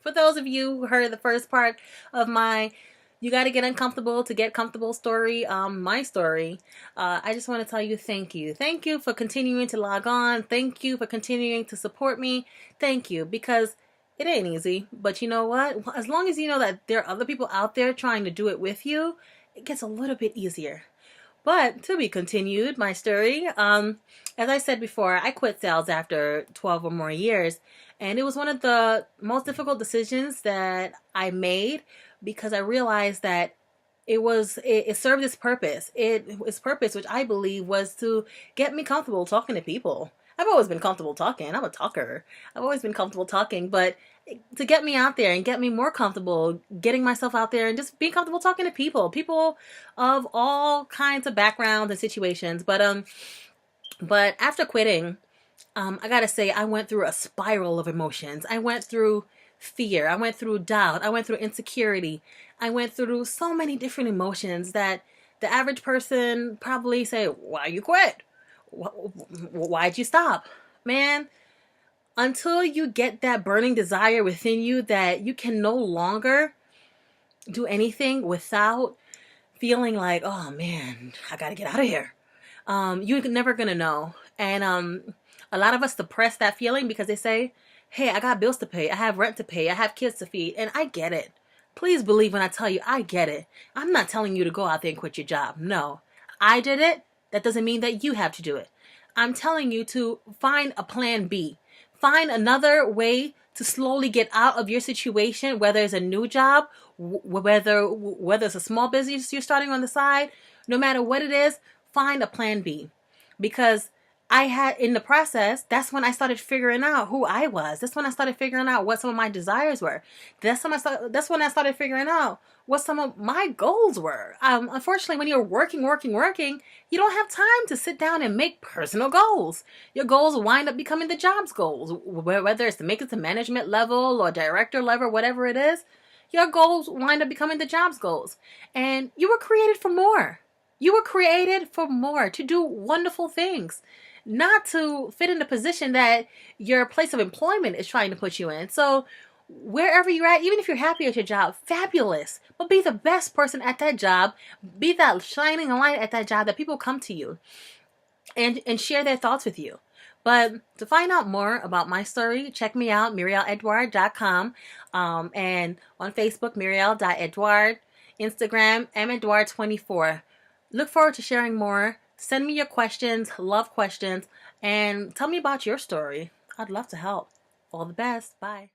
For those of you who heard the first part of my "You Got to Get Uncomfortable to Get Comfortable" story, my story, I just want to tell you thank you. Thank you for continuing to log on. Thank you for continuing to support me. Thank you, because it ain't easy. But you know what? As long as you know that there are other people out there trying to do it with you, it gets a little bit easier. But to be continued, my story. As I said before, I quit sales after 12 or more years, and it was one of the most difficult decisions that I made because I realized that it served its purpose. Its purpose, which I believe was to get me comfortable talking to people. I've always been comfortable talking. I'm a talker. I've always been comfortable talking, but to get me out there and get me more comfortable getting myself out there and just being comfortable talking to people of all kinds of backgrounds and situations. But after quitting, I gotta say, I went through a spiral of emotions. I went through fear. I went through doubt. I went through insecurity. I went through so many different emotions that the average person probably say, "Why you quit? Why'd you stop?" Man, until you get that burning desire within you that you can no longer do anything without feeling like, "Oh man, I gotta get out of here." You're never gonna know. And a lot of us suppress that feeling because they say, "Hey, I got bills to pay. I have rent to pay. I have kids to feed." And I get it. Please believe when I tell you, I get it. I'm not telling you to go out there and quit your job. No. I did it. That doesn't mean that you have to do it. I'm telling you to find a plan B. Find another way to slowly get out of your situation, whether it's a new job, whether it's a small business you're starting on the side, no matter what it is, find a plan B. Because I had, in the process, that's when I started figuring out who I was. That's when I started figuring out what some of my desires were. That's when I started figuring out what some of my goals were. Unfortunately, when you're working, you don't have time to sit down and make personal goals. Your goals wind up becoming the job's goals, whether it's to make it to management level or director level, whatever it is. Your goals wind up becoming the job's goals. And you were created for more. You were created for more, to do wonderful things, not to fit in the position that your place of employment is trying to put you in. So wherever you're at, even if you're happy at your job, fabulous. But be the best person at that job. Be that shining light at that job that people come to you and share their thoughts with you. But to find out more about my story, check me out, MirielEdward.com, and on Facebook, Miriel.Edward, Instagram, medward24. Look forward to sharing more. Send me your questions, love questions, and tell me about your story. I'd love to help. All the best. Bye.